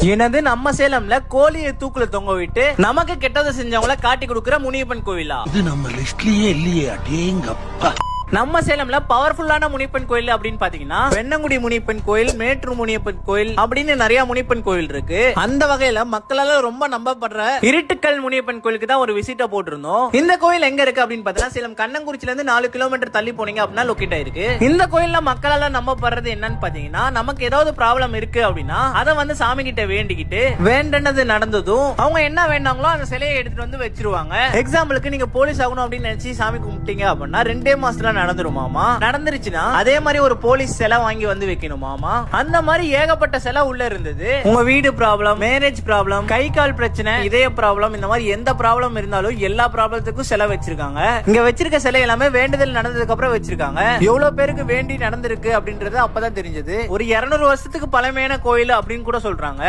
என்னது நம்ம சேலம்ல கோழியை தூக்குல தொங்க விட்டு நமக்கு கெட்டதை செஞ்சவங்கள காட்டி கொடுக்கிற முனியப்பன் கோயிலா? இது நம்ம லிஸ்ட்லயே இல்லையே. அடேங்கப்பா. நம்ம சேலம்ல பவர்ஃபுல்லான முனியப்பன் கோயில் அப்படின்னு பாத்தீங்கன்னா வெண்ணங்குடி முனியப்பன் கோயில், மேட்டூர் முனியப்பன் கோயில் அப்படின்னு நிறைய முனியப்பன் கோயில் இருக்கு. அந்த வகையில மக்களால ரொம்ப நம்பப்படுற இருட்டுக்கல் முனியப்பன் கோயிலுக்கு தான் ஒரு விசிட்ட போட்டிருந்தோம். இந்த கோயில் எங்க இருக்கு அப்படின்னு பாத்தீங்கன்னா சேலம் கண்ணங்குறிச்சில இருந்து 4 கிலோமீட்டர் தள்ளி போனீங்க அப்படின்னா லொக்கேட் ஆயிருக்கு. இந்த கோயில்ல மக்களால நம்பப்படுறது என்னன்னு பாத்தீங்கன்னா நமக்கு ஏதாவது ப்ராப்ளம் இருக்கு அப்படின்னா அதை வந்து சாமி கிட்ட வேண்டிக்கிட்டு வேண்டனது நடந்ததும் அவங்க என்ன வேண்டாங்களோ அந்த சிலையை எடுத்துட்டு வந்து வச்சிருவாங்க. எக்ஸாம்பிளுக்கு நீங்க போலீஸ் ஆகணும் அப்படின்னு நினைச்சு சாமி கும்பிட்டீங்க அப்படின்னா 2 மாசத்துல நடந்துருமாமா. நடந்துருச்சுன்னா அதே மாதிரி ஒரு போலீஸ் சிலை வாங்கி வந்து வைக்கணுமாமா. அந்த மாதிரி ஏகப்பட்ட சிலை உள்ள இருந்தது. உங்க வீடு ப்ராப்ளம், மேரேஜ் ப்ராப்ளம், கை கால் பிரச்சனை, இதய ப்ராப்ளம், இந்த மாதிரி எந்த ப்ராப்ளம் இருந்தாலும் எல்லா ப்ராப்ளத்துக்கும் சிலை வச்சிருக்காங்க. இங்க வச்சிருக்க சிலை எல்லாமே வேண்டுதல் நடந்ததுக்கு அப்புறம் வச்சிருக்காங்க. எவ்வளவு பேருக்கு வேண்டி நடந்திருக்கு அப்படின்றது அப்பதான் தெரிஞ்சது. ஒரு 200 வருஷத்துக்கு பழமையான கோயில் அப்படின்னு கூட சொல்றாங்க.